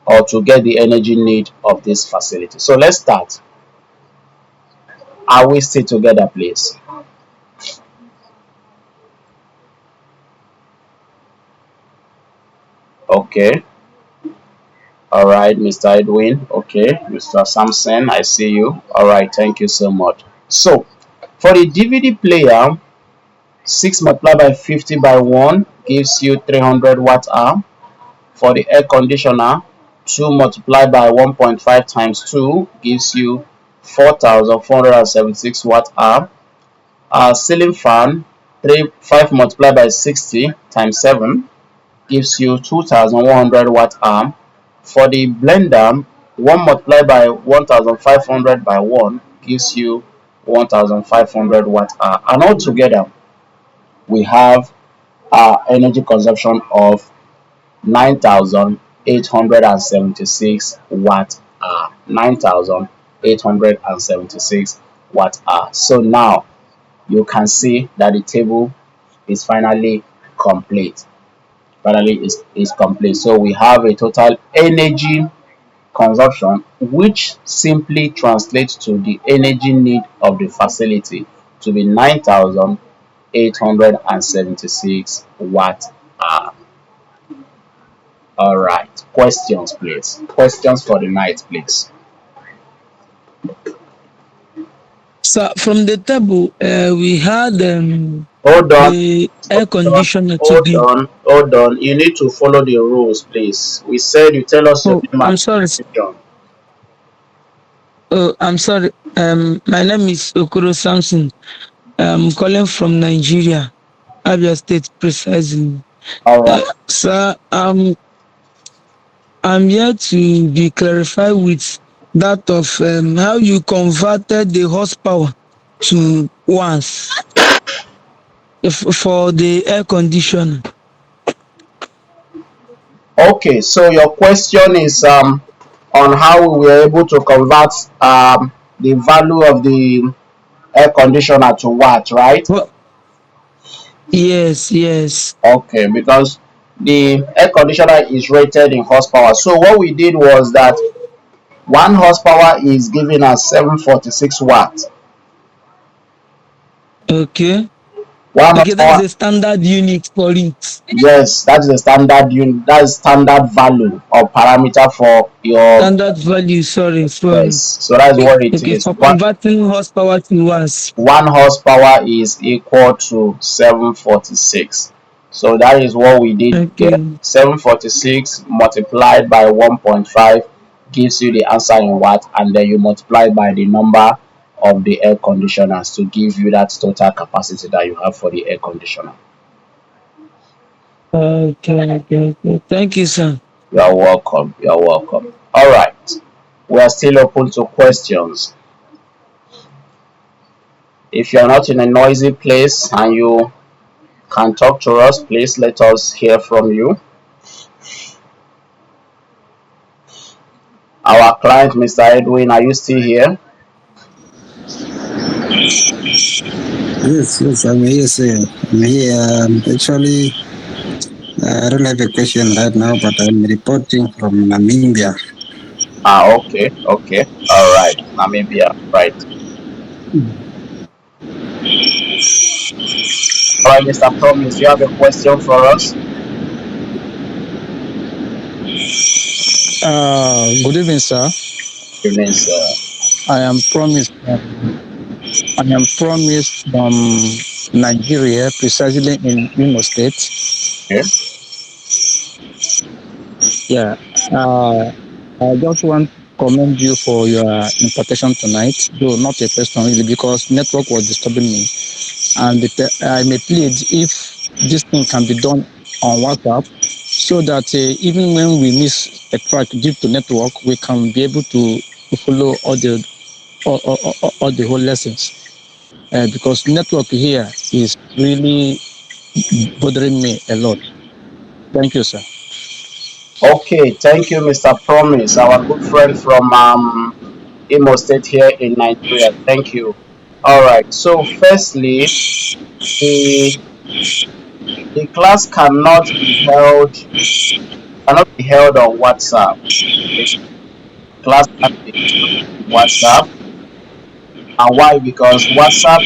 or to get the energy need of this facility. So let's start. Are we still together, please? Okay. All right, Mr. Edwin. Okay, Mr. Samson, I see you. All right, thank you so much. So, for the DVD player, 6 multiplied by 50 by 1 gives you 300 watt hour. For the air conditioner, 2 multiplied by 1.5 times 2 gives you 4,476 watt hour. Ceiling fan, 5 multiplied by 60 times 7 gives you 2,100 watt hour. For the blender, 1 multiplied by 1,500 by 1 gives you 1,500 watt hour. And altogether, we have energy consumption of 9,876 watt hour. 9,876 watt hour. So now you can see that the table is finally complete. Finally is complete. So we have a total energy consumption which simply translates to the energy need of the facility to be 9,876 watt hour. All right. Questions, please. Questions for the night, please. So from the table, we had Hold on. the air Hold on. conditioner to Hold be. on. Hold on. You need to follow the rules, please. We said you tell us your Oh, name I'm and sorry. region. Oh, I'm sorry. My name is Okoro Samson. I'm calling from Nigeria, Abia State precisely. All right. Sir, I'm here to be clarified with that of how you converted the horsepower to once for the air conditioner. Okay. So your question is on how we were able to convert the value of the air conditioner to watt, right? Well, yes, yes. Okay, because the air conditioner is rated in horsepower. So what we did was that 1 horsepower is giving us 746 watts. Okay. One Okay, that's horsepower, the standard unit for it. yes, that is the standard unit. That is standard value or parameter for your, Standard value, sorry. yes. So that's what it Okay, is. for converting horsepower to once. 1 horsepower is equal to 746. So that is what we did there. Okay. 746 multiplied by 1.5 gives you the answer in watt, and then you multiply by the number of the air conditioners to give you that total capacity that you have for the air conditioner. Okay. Thank you, sir. You are welcome. You are welcome. All right. We are still open to questions. If you are not in a noisy place and you can talk to us, please let us hear from you. Our client, Mr. Edwin, are you still here? Yes, I'm here, sir. I'm here. Actually, I don't have a question right now, but I'm reporting from Namibia. Okay. All right. Namibia, right. All right, Mr. Promise, you have a question for us? Good evening, sir. Evening, sir. I am promised. I am promised from Nigeria, precisely in Imo State. Okay. Yeah. Uh, I just want to commend you for your invitation tonight, though not a question really, because network was disturbing me. And I may plead if this thing can be done on WhatsApp, so that even when we miss a track due to network, we can be able to follow all the whole lessons. Because network here is really bothering me a lot. Thank you, sir. Okay, thank you, Mr. Promise, our good friend from Imo State here in Nigeria. Thank you. All right. So, firstly, the the class cannot be held on WhatsApp. Okay? Class can be held on WhatsApp, and why? Because WhatsApp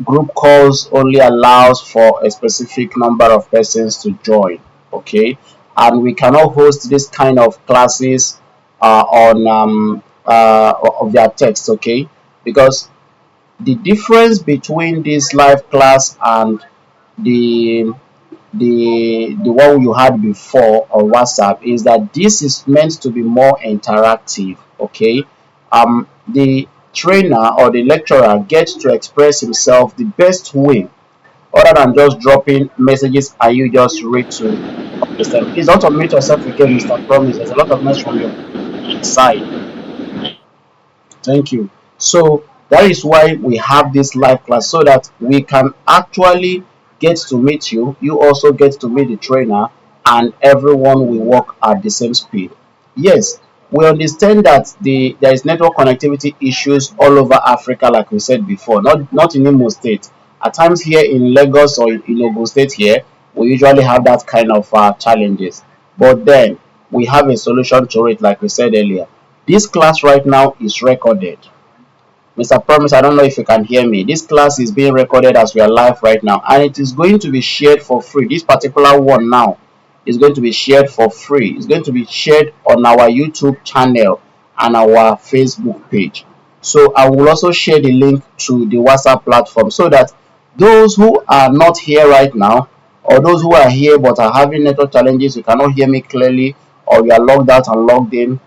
group calls only allows for a specific number of persons to join. Okay, and we cannot host this kind of classes on of their text. Okay, because the difference between this live class and the the one you had before on WhatsApp is that this is meant to be more interactive. Okay, the trainer or the lecturer gets to express himself the best way, other than just dropping messages and you just read to understand. Please don't unmute yourself again, Mr. Promise. There's a lot of noise from your side. Thank you. So that is why we have this live class, so that we can actually get to meet you. You also get to meet the trainer, and everyone will work at the same speed. Yes, we understand that there is network connectivity issues all over Africa, like we said before. Not in Imo State. At times here in Lagos or in Ogun State here, we usually have that kind of challenges. But then we have a solution to it, like we said earlier. This class right now is recorded. Mr. Promise, I don't know if you can hear me. This class is being recorded as we are live right now, and it is going to be shared for free. This particular one now is going to be shared for free. It's going to be shared on our YouTube channel and our Facebook page. So I will also share the link to the WhatsApp platform, so that those who are not here right now, or those who are here but are having network challenges, you cannot hear me clearly, or you are logged out and logged in,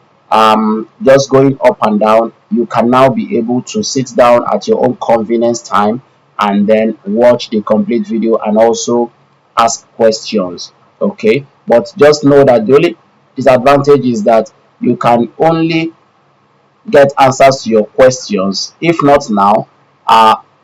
just going up and down, you can now be able to sit down at your own convenience time and then watch the complete video and also ask questions. Okay, but just know that the only disadvantage is that you can only get answers to your questions. If not now,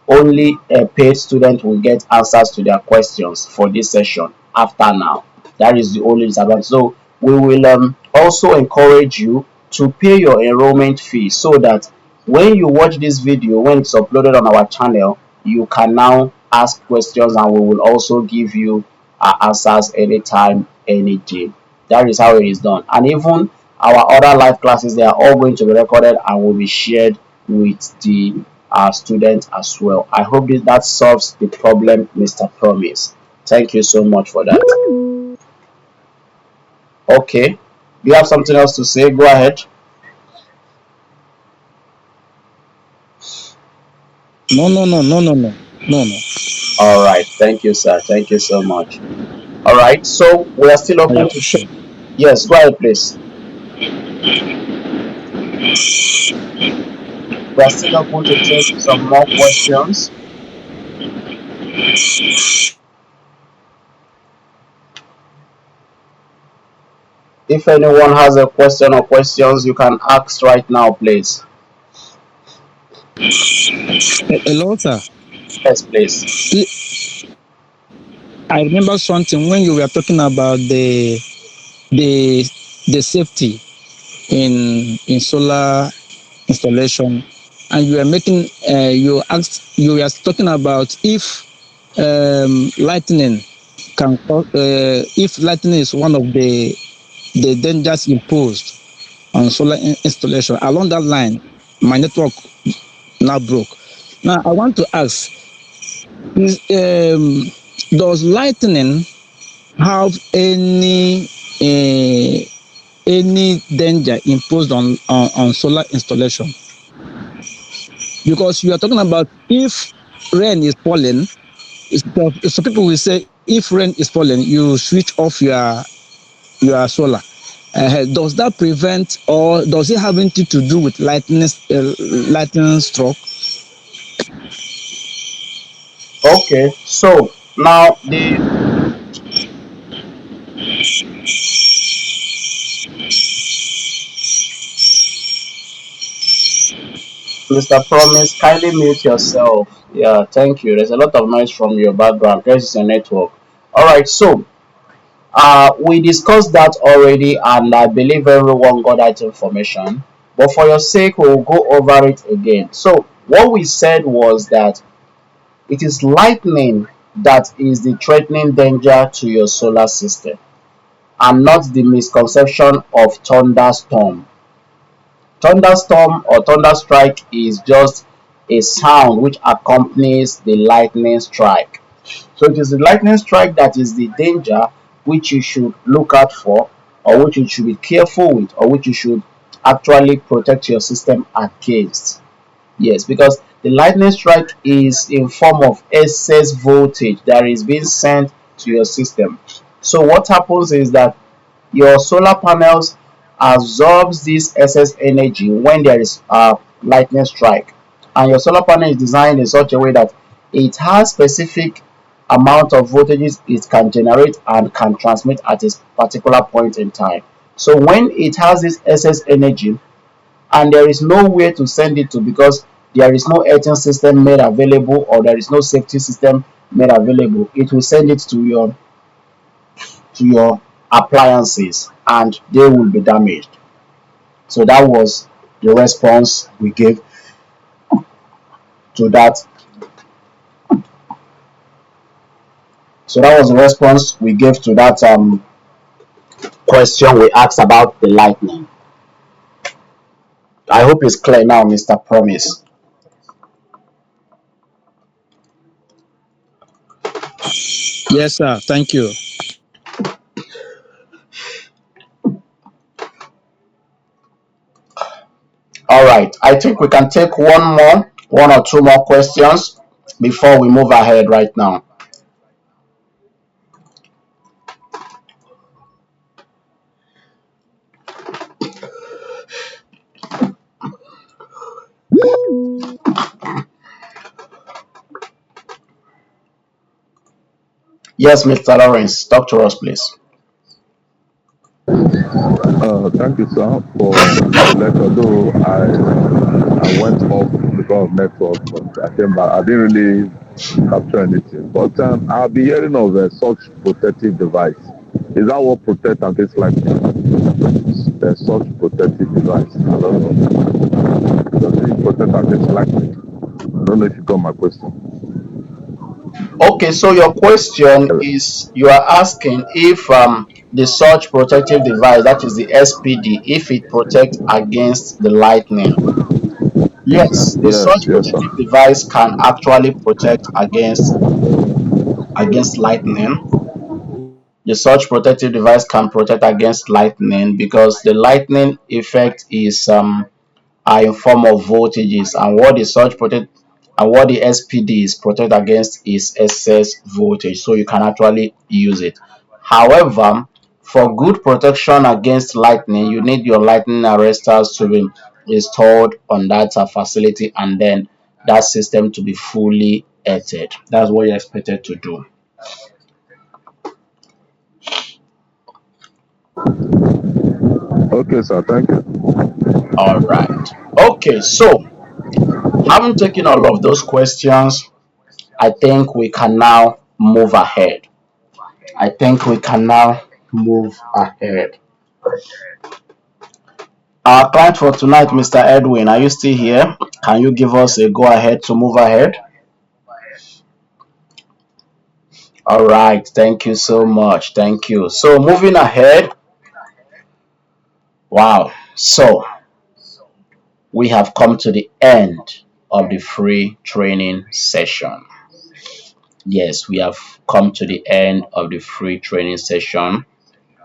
only a paid student will get answers to their questions for this session after now. That is the only disadvantage. So we will also encourage you to pay your enrollment fee, so that when you watch this video, when it's uploaded on our channel, you can now ask questions and we will also give you answers anytime, any day. That is how it is done. And even our other live classes, they are all going to be recorded and will be shared with the students as well. I hope that solves the problem, Mr. Promise. Thank you so much for that. Okay, do you have something else to say? Go ahead. No, no, no, no, no, no, no, no. All right, thank you, sir. Thank you so much. All right, so we are still Yeah, open to. sure. Yes, go ahead, please. We are still open to take some more questions. If anyone has a question or questions, you can ask right now, please. Hello, sir. Yes, please. I remember something when you were talking about the the safety in solar installation, and you were making you were talking about if lightning if lightning is one of the dangers imposed on solar installation. Along that line, my network now broke. Now I want to ask: is, does lightning have any danger imposed on solar installation? Because you are talking about if rain is falling, so people will say if rain is falling, you switch off your solar. Does that prevent or does it have anything to do with lightning stroke? Okay, so now the Mr. Promise, kindly mute yourself. Yeah, thank you. There's a lot of noise from your background. This is a network. All right, so we discussed that already, and I believe everyone got that information. But for your sake, we'll go over it again. So what we said was that it is lightning that is the threatening danger to your solar system, and not the misconception of thunderstorm. Thunderstorm or thunderstrike is just a sound which accompanies the lightning strike. So it is the lightning strike that is the danger which you should look out for, or which you should be careful with, or which you should actually protect your system against. Yes, because the lightning strike is in form of excess voltage that is being sent to your system. So what happens is that your solar panels absorbs this excess energy when there is a lightning strike, and your solar panel is designed in such a way that it has specific amount of voltages it can generate and can transmit at a particular point in time. So when it has this excess energy and there is nowhere to send it to, because there is no earthing system made available or there is no safety system made available, it will send it to your appliances and they will be damaged. So that was the response we gave to that. So that was the response we gave to that question we asked about the lightning. I hope it's clear now, Mr. Promise. Yes, sir. Thank you. All right. I think we can take one or two more questions before we move ahead right now. Yes, Mr. Lawrence, talk to us, please. Thank you, sir, for the lecture. Though I went off because of network, but I came back. I didn't really capture anything. But I'll be hearing of a such protective device. Is that what protect against lightning? The such protective device. I don't know. Does it protect against lightning? I don't know if you got my question. Okay, so your question is you are asking if the surge protective device, that is the SPD, if it protects against the lightning. Yes, the Yes, surge yes, sir. protective device can actually protect against lightning. The surge protective device can protect against lightning because the lightning effect is are in form of voltages, and what the surge protect and what the SPD is protect against is excess voltage, so you can actually use it. However, for good protection against lightning, you need your lightning arresters to be installed on that facility, and then that system to be fully earthed. That's what you're expected to do. Okay, sir. Thank you. All right. Okay, so having taken all of those questions, I think we can now move ahead. I think we can now move ahead. Our client for tonight, Mr. Edwin, are you still here? Can you give us a go ahead to move ahead? All right, thank you so much. Thank you. So, moving ahead, wow. So we have come to the end of the free training session. Yes, we have come to the end of the free training session.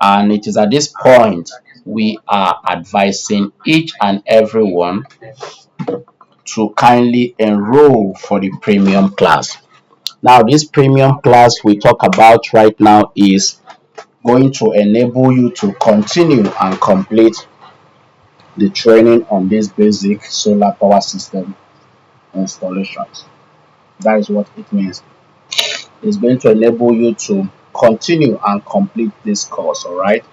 And it is at this point we are advising each and everyone to kindly enroll for the premium class. Now, this premium class we talk about right now is going to enable you to continue and complete the training on this basic solar power system installations. That is what it means. It's going to enable you to continue and complete this course, all right?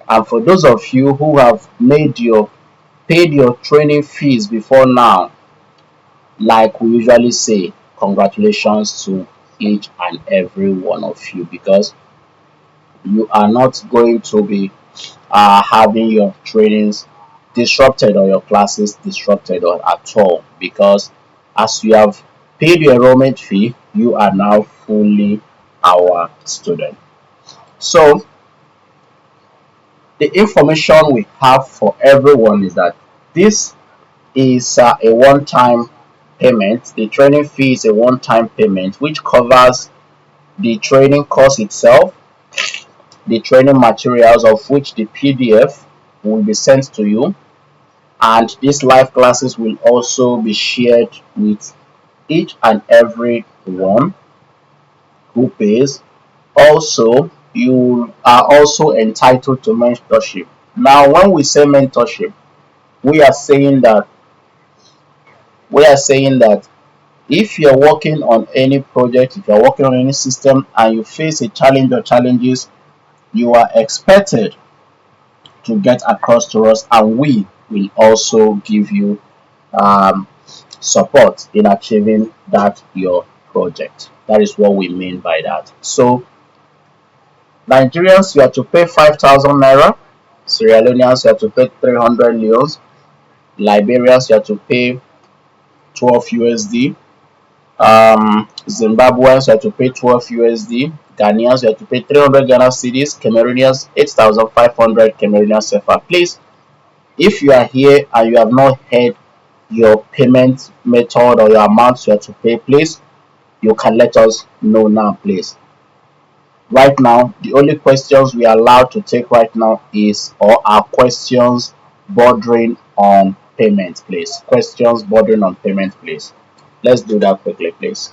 And for those of you who have paid your training fees before now, like we usually say, congratulations to each and every one of you, because you are not going to be having your trainings disrupted or your classes disrupted or at all, because as you have paid your enrollment fee, you are now fully our student. So the information we have for everyone is that this is a one-time payment. The training fee is a one-time payment which covers the training course itself, the training materials of which the PDF will be sent to you, and these live classes will also be shared with each and every one who pays. Also, you are also entitled to mentorship. Now, when we say mentorship, we are saying that we are saying that if you're working on any project, if you're working on any system and you face a challenge or challenges, you are expected to get across to us, and we will also give you um, support in achieving that your project. That is what we mean by that. So Nigerians, you have to pay 5,000 naira. Sierra Leoneans, you have to pay 300 leons. Liberians, you have to pay 12 USD. Zimbabweans, you have to pay 12 USD. Ghanaians, you have to pay 300 Ghana cedis. Cameroonians, 8,500 Cameroonian CFA. Please, if you are here and you have not heard your payment method or your amount you have to pay, please, you can let us know now, please. Right now, the only questions we are allowed to take right now is or are questions bordering on payment, please. Questions bordering on payment, please. Let's do that quickly, please.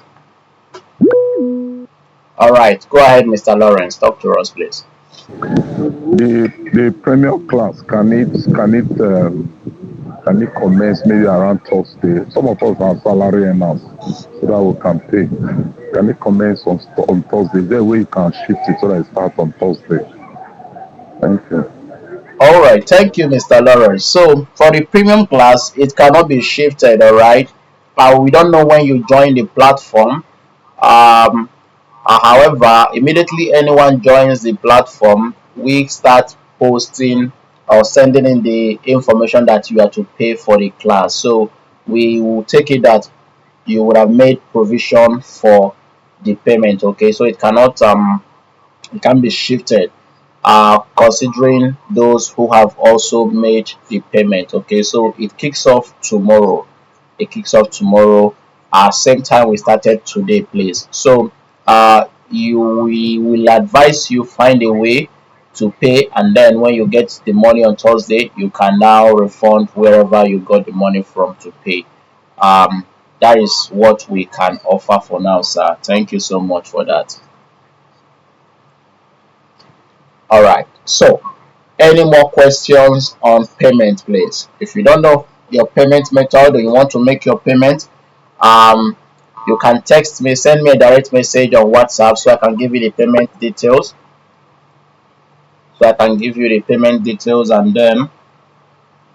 All right, go ahead, Mr. Lawrence. Talk to us, please. The premium class can it commence maybe around Thursday? Some of us are salary earners, so that we can pay. Can it commence on Thursday? Is there a way you can shift it so that it starts on Thursday? Thank you. All right, thank you, Mr. Lawrence. So for the premium class, it cannot be shifted. All right, we don't know when you join the platform. Um, However, immediately anyone joins the platform, we start posting or sending in the information that you have to pay for the class. So we will take it that you would have made provision for the payment. Okay, so it can be shifted. Considering those who have also made the payment. Okay, so it kicks off tomorrow. It kicks off tomorrow. Same time we started today, please. So we will advise you find a way to pay, and then when you get the money on Thursday, you can now refund wherever you got the money from to pay. Um, that is what we can offer for now, sir. Thank you so much for that. All right. So, any more questions on payment, please? If you don't know your payment method or you want to make your payment, um, you can text me, send me a direct message on WhatsApp so I can give you the payment details. So I can give you the payment details, and then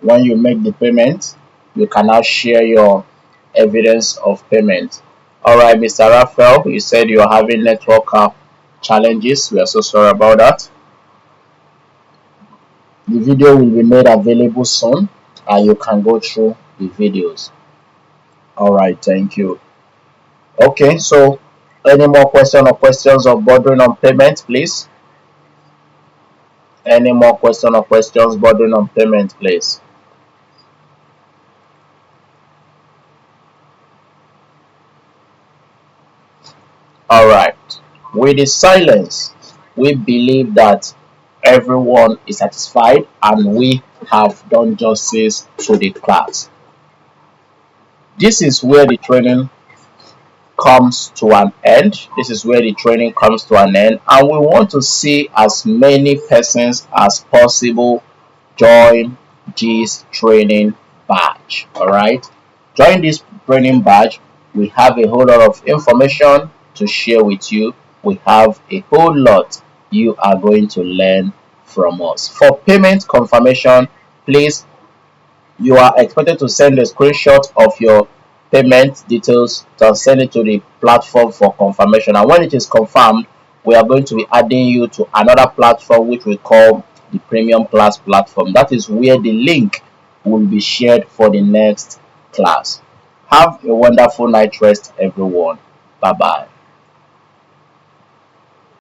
when you make the payment, you can now share your evidence of payment. All right, Mr. Raphael, you said you're having network challenges. We are so sorry about that. The video will be made available soon and you can go through the videos. All right, thank you. Okay, so any more questions of bordering on payment, please? Any more questions bordering on payment, please? All right. With the silence, we believe that everyone is satisfied and we have done justice to the class. This is where the training comes to an end. This is where the training comes to an end, and we want to see as many persons as possible join this training batch. All right, join this training batch. We have a whole lot of information to share with you. We have a whole lot you are going to learn from us. For payment confirmation, please, you are expected to send a screenshot of your payment details to send it to the platform for confirmation, and when it is confirmed, we are going to be adding you to another platform which we call the premium class platform. That is where the link will be shared for the next class. Have a wonderful night rest, everyone. Bye bye.